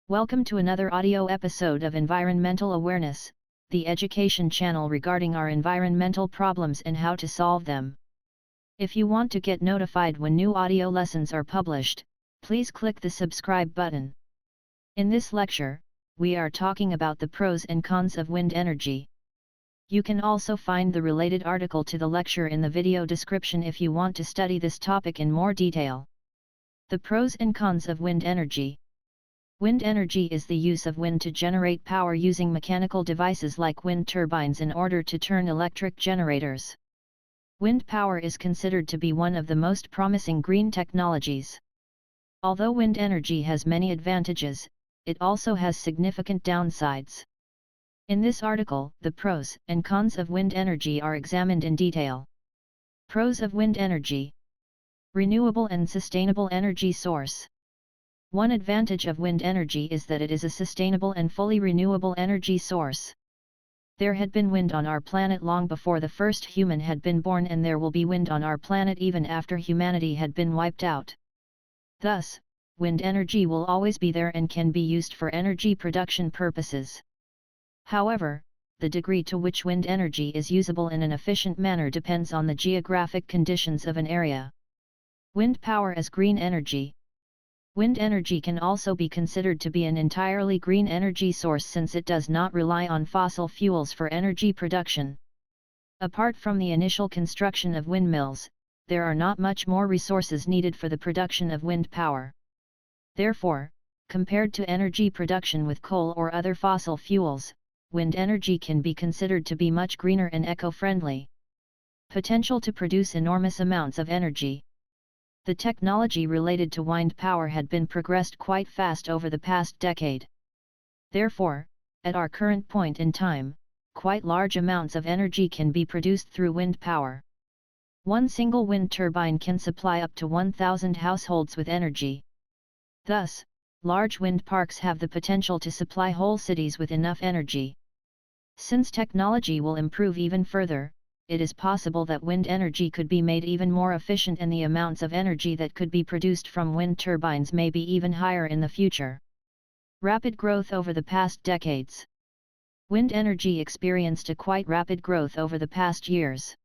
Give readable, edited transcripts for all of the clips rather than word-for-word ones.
Welcome to another audio episode of Environmental Awareness, the education channel regarding our environmental problems and how to solve them. If you want to get notified when new audio lessons are published, please click the subscribe button. In this lecture, we are talking about the pros and cons of wind energy. You can also find the related article to the lecture in the video description if you want to study this topic in more detail. The pros and cons of wind energy. Wind energy is the use of wind to generate power using mechanical devices like wind turbines in order to turn electric generators. Wind power is considered to be one of the most promising green technologies. Although wind energy has many advantages, it also has significant downsides. In this article, the pros and cons of wind energy are examined in detail. Pros of wind energy. Renewable and sustainable energy source. One advantage of wind energy is that it is a sustainable and fully renewable energy source. There had been wind on our planet long before the first human had been born, and there will be wind on our planet even after humanity had been wiped out. Thus, wind energy will always be there and can be used for energy production purposes. However, the degree to which wind energy is usable in an efficient manner depends on the geographic conditions of an area. Wind power as green energy. Wind energy can also be considered to be an entirely green energy source since it does not rely on fossil fuels for energy production. Apart from the initial construction of windmills, there are not much more resources needed for the production of wind power. Therefore, compared to energy production with coal or other fossil fuels, wind energy can be considered to be much greener and eco-friendly. Potential to produce enormous amounts of energy. The technology related to wind power had been progressed quite fast over the past decade. Therefore, at our current point in time, quite large amounts of energy can be produced through wind power. One single wind turbine can supply up to 1,000 households with energy. Thus, large wind parks have the potential to supply whole cities with enough energy. Since technology will improve even further, it is possible that wind energy could be made even more efficient, and the amounts of energy that could be produced from wind turbines may be even higher in the future. Rapid growth over the past decades. Wind energy experienced a quite rapid growth over the past years.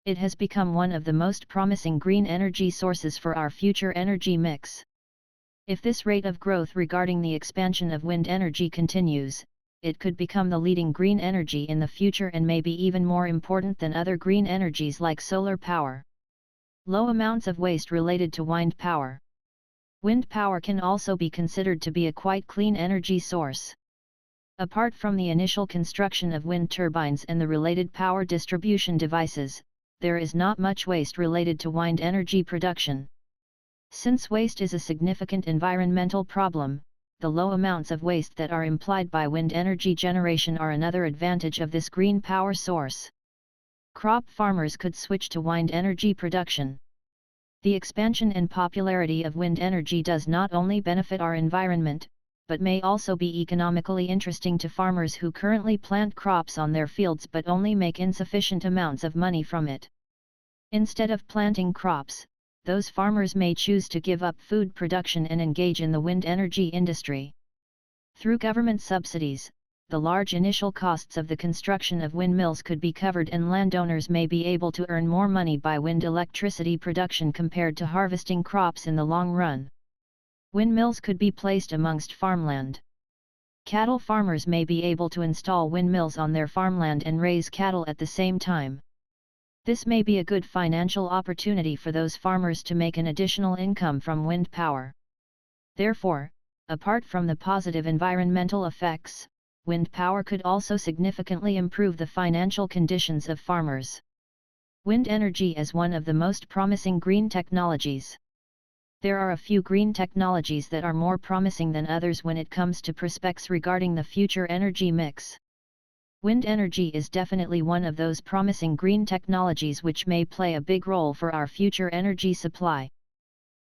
It has become one of the most promising green energy sources for our future energy mix. If this rate of growth regarding the expansion of wind energy continues, it could become the leading green energy in the future and may be even more important than other green energies like solar power. Low amounts of waste related to wind power. Wind power can also be considered to be a quite clean energy source. Apart from the initial construction of wind turbines and the related power distribution devices, there is not much waste related to wind energy production. Since waste is a significant environmental problem, the low amounts of waste that are implied by wind energy generation are another advantage of this green power source. Crop farmers could switch to wind energy production. The expansion and popularity of wind energy does not only benefit our environment, but may also be economically interesting to farmers who currently plant crops on their fields but only make insufficient amounts of money from it. Instead of planting crops, those farmers may choose to give up food production and engage in the wind energy industry. Through government subsidies, the large initial costs of the construction of windmills could be covered, and landowners may be able to earn more money by wind electricity production compared to harvesting crops in the long run. Windmills could be placed amongst farmland. Cattle farmers may be able to install windmills on their farmland and raise cattle at the same time. This may be a good financial opportunity for those farmers to make an additional income from wind power. Therefore, apart from the positive environmental effects, wind power could also significantly improve the financial conditions of farmers. Wind energy is one of the most promising green technologies. There are a few green technologies that are more promising than others when it comes to prospects regarding the future energy mix. Wind energy is definitely one of those promising green technologies which may play a big role for our future energy supply.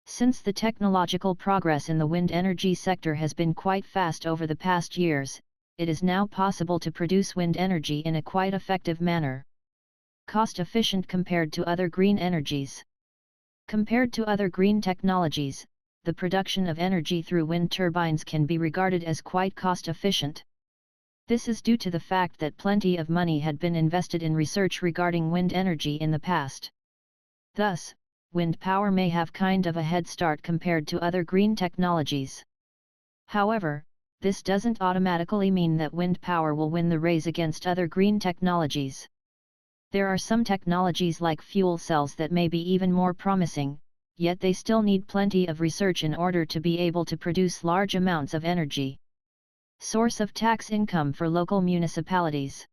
Since the technological progress in the wind energy sector has been quite fast over the past years, it is now possible to produce wind energy in a quite effective manner. Cost efficient compared to other green energies. Compared to other green technologies, the production of energy through wind turbines can be regarded as quite cost-efficient. This is due to the fact that plenty of money had been invested in research regarding wind energy in the past. Thus, wind power may have kind of a head start compared to other green technologies. However, this doesn't automatically mean that wind power will win the race against other green technologies. There are some technologies like fuel cells that may be even more promising, yet they still need plenty of research in order to be able to produce large amounts of energy. Source of tax income for local municipalities.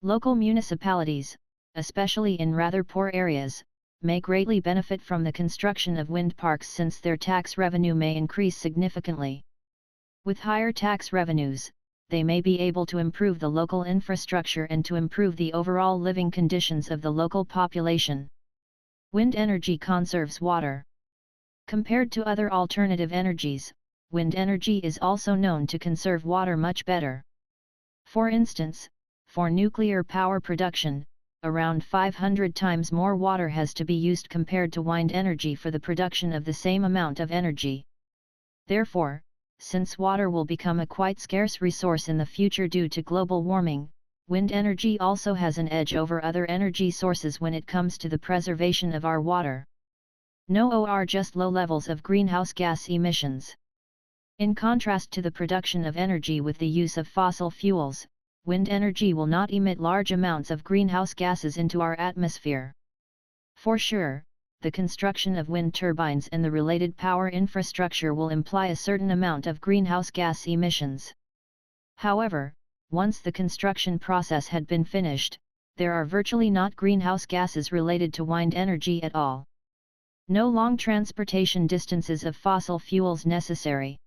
Local municipalities, especially in rather poor areas, may greatly benefit from the construction of wind parks since their tax revenue may increase significantly. With higher tax revenues, they may be able to improve the local infrastructure and to improve the overall living conditions of the local population. Wind energy conserves water. Compared to other alternative energies, wind energy is also known to conserve water much better. For instance, for nuclear power production, around 500 times more water has to be used compared to wind energy for the production of the same amount of energy. Therefore, since water will become a quite scarce resource in the future due to global warming, wind energy also has an edge over other energy sources when it comes to the preservation of our water. No or just low levels of greenhouse gas emissions. In contrast to the production of energy with the use of fossil fuels, wind energy will not emit large amounts of greenhouse gases into our atmosphere. For sure, the construction of wind turbines and the related power infrastructure will imply a certain amount of greenhouse gas emissions. However, once the construction process had been finished, there are virtually not greenhouse gases related to wind energy at all. No long transportation distances of fossil fuels necessary.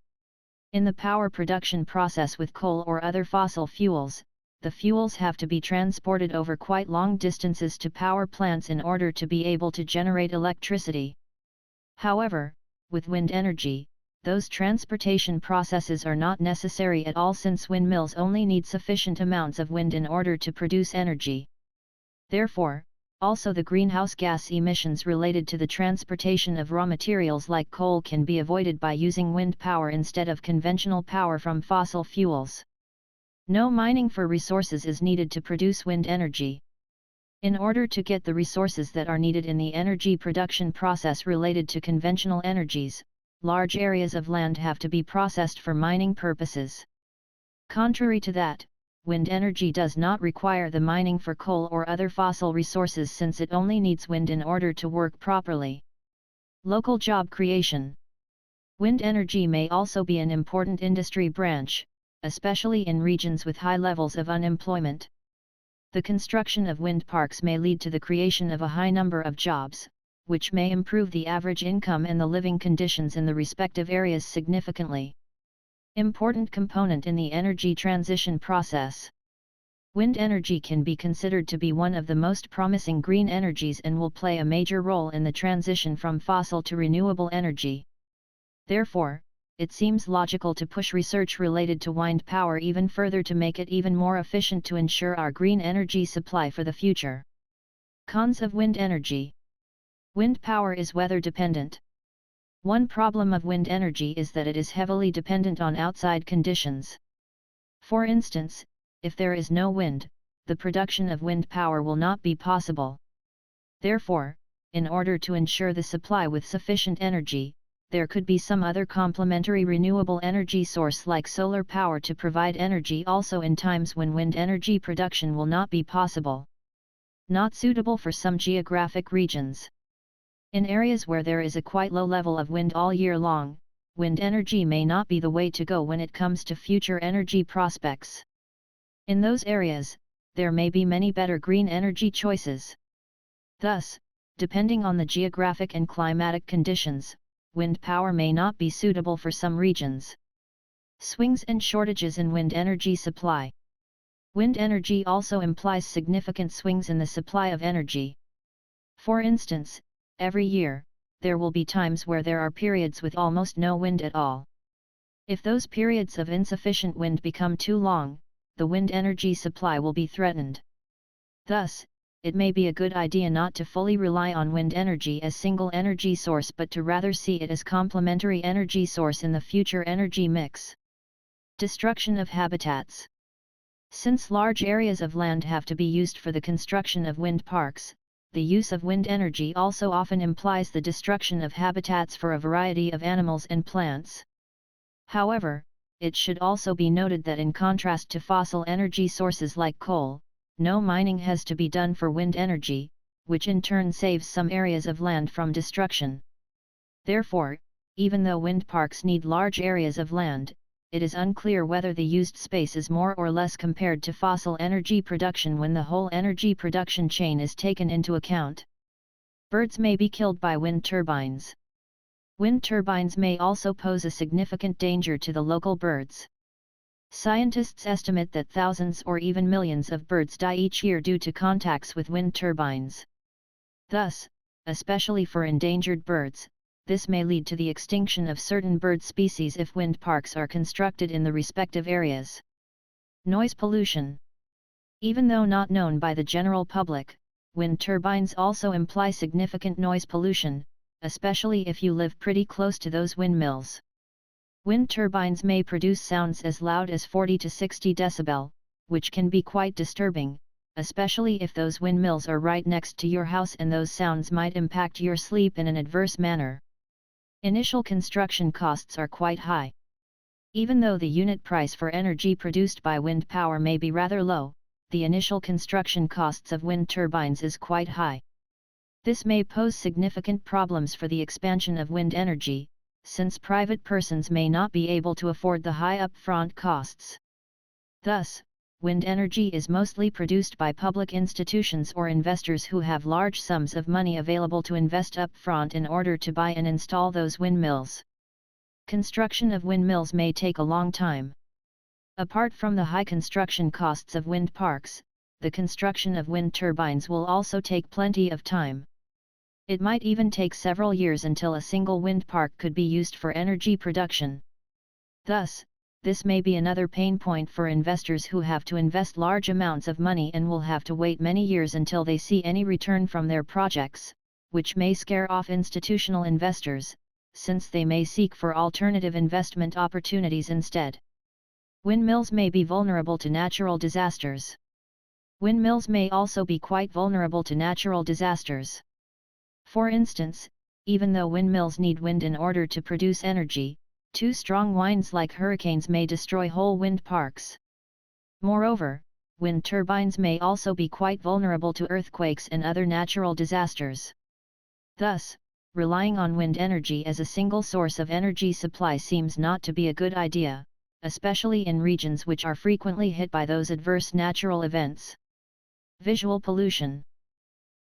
In the power production process with coal or other fossil fuels, the fuels have to be transported over quite long distances to power plants in order to be able to generate electricity. However, with wind energy, those transportation processes are not necessary at all since windmills only need sufficient amounts of wind in order to produce energy. Therefore, also the greenhouse gas emissions related to the transportation of raw materials like coal can be avoided by using wind power instead of conventional power from fossil fuels. No mining for resources is needed to produce wind energy. In order to get the resources that are needed in the energy production process related to conventional energies, large areas of land have to be processed for mining purposes. Contrary to that, wind energy does not require the mining for coal or other fossil resources since it only needs wind in order to work properly. Local job creation. Wind energy may also be an important industry branch, especially in regions with high levels of unemployment. The construction of wind parks may lead to the creation of a high number of jobs, which may improve the average income and the living conditions in the respective areas significantly. Important component in the energy transition process. Wind energy can be considered to be one of the most promising green energies and will play a major role in the transition from fossil to renewable energy. Therefore, it seems logical to push research related to wind power even further to make it even more efficient to ensure our green energy supply for the future. Cons of wind energy. Wind power is weather dependent. One problem of wind energy is that it is heavily dependent on outside conditions. For instance, if there is no wind, the production of wind power will not be possible. Therefore, in order to ensure the supply with sufficient energy, there could be some other complementary renewable energy source like solar power to provide energy also in times when wind energy production will not be possible. Not suitable for some geographic regions. In areas where there is a quite low level of wind all year long, wind energy may not be the way to go when it comes to future energy prospects. In those areas, there may be many better green energy choices. Thus, depending on the geographic and climatic conditions, wind power may not be suitable for some regions. Swings and shortages in wind energy supply. Wind energy also implies significant swings in the supply of energy. For instance, every year, there will be times where there are periods with almost no wind at all. If those periods of insufficient wind become too long, the wind energy supply will be threatened. Thus, it may be a good idea not to fully rely on wind energy as single energy source but to rather see it as complementary energy source in the future energy mix. Destruction of habitats. Since large areas of land have to be used for the construction of wind parks, the use of wind energy also often implies the destruction of habitats for a variety of animals and plants. However, it should also be noted that in contrast to fossil energy sources like coal, no mining has to be done for wind energy, which in turn saves some areas of land from destruction. Therefore, even though wind parks need large areas of land, it is unclear whether the used space is more or less compared to fossil energy production when the whole energy production chain is taken into account. Birds may be killed by wind turbines. Wind turbines may also pose a significant danger to the local birds. Scientists estimate that thousands or even millions of birds die each year due to contacts with wind turbines. Thus, especially for endangered birds, this may lead to the extinction of certain bird species if wind parks are constructed in the respective areas. Noise pollution. Even though not known by the general public, wind turbines also imply significant noise pollution, especially if you live pretty close to those windmills. Wind turbines may produce sounds as loud as 40 to 60 decibel, which can be quite disturbing, especially if those windmills are right next to your house and those sounds might impact your sleep in an adverse manner. Initial construction costs are quite high. Even though the unit price for energy produced by wind power may be rather low, the initial construction costs of wind turbines is quite high. This may pose significant problems for the expansion of wind energy, since private persons may not be able to afford the high upfront costs. Thus, wind energy is mostly produced by public institutions or investors who have large sums of money available to invest upfront in order to buy and install those windmills. Construction of windmills may take a long time. Apart from the high construction costs of wind parks, the construction of wind turbines will also take plenty of time. It might even take several years until a single wind park could be used for energy production. Thus, this may be another pain point for investors who have to invest large amounts of money and will have to wait many years until they see any return from their projects, which may scare off institutional investors, since they may seek for alternative investment opportunities instead. Windmills may be vulnerable to natural disasters. Windmills may also be quite vulnerable to natural disasters. For instance, even though windmills need wind in order to produce energy, too strong winds like hurricanes may destroy whole wind parks. Moreover, wind turbines may also be quite vulnerable to earthquakes and other natural disasters. Thus, relying on wind energy as a single source of energy supply seems not to be a good idea, especially in regions which are frequently hit by those adverse natural events. Visual pollution.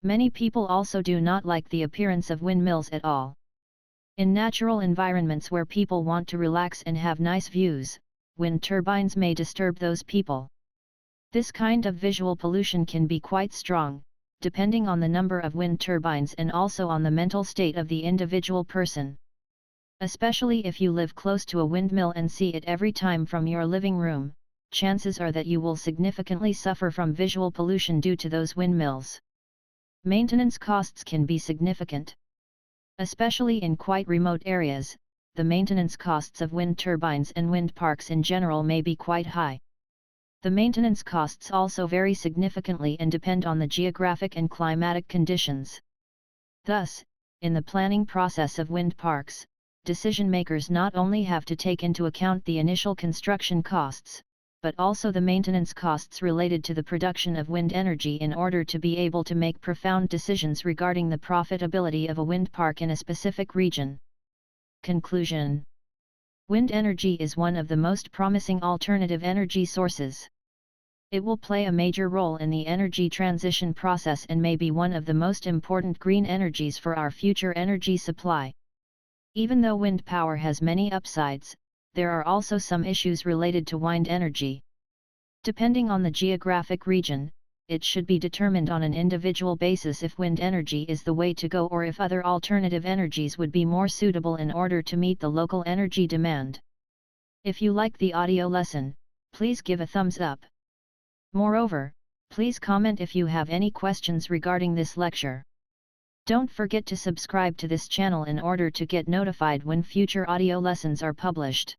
Many people also do not like the appearance of windmills at all. In natural environments where people want to relax and have nice views, wind turbines may disturb those people. This kind of visual pollution can be quite strong, depending on the number of wind turbines and also on the mental state of the individual person. Especially if you live close to a windmill and see it every time from your living room, chances are that you will significantly suffer from visual pollution due to those windmills. Maintenance costs can be significant. Especially in quite remote areas, the maintenance costs of wind turbines and wind parks in general may be quite high. The maintenance costs also vary significantly and depend on the geographic and climatic conditions. Thus, in the planning process of wind parks, decision makers not only have to take into account the initial construction costs, but also the maintenance costs related to the production of wind energy in order to be able to make profound decisions regarding the profitability of a wind park in a specific region. Conclusion: wind energy is one of the most promising alternative energy sources. It will play a major role in the energy transition process and may be one of the most important green energies for our future energy supply. Even though wind power has many upsides, there are also some issues related to wind energy. Depending on the geographic region, it should be determined on an individual basis if wind energy is the way to go or if other alternative energies would be more suitable in order to meet the local energy demand. If you like the audio lesson, please give a thumbs up. Moreover, Please comment if you have any questions regarding this lecture. Don't forget to subscribe to this channel in order to get notified when future audio lessons are published.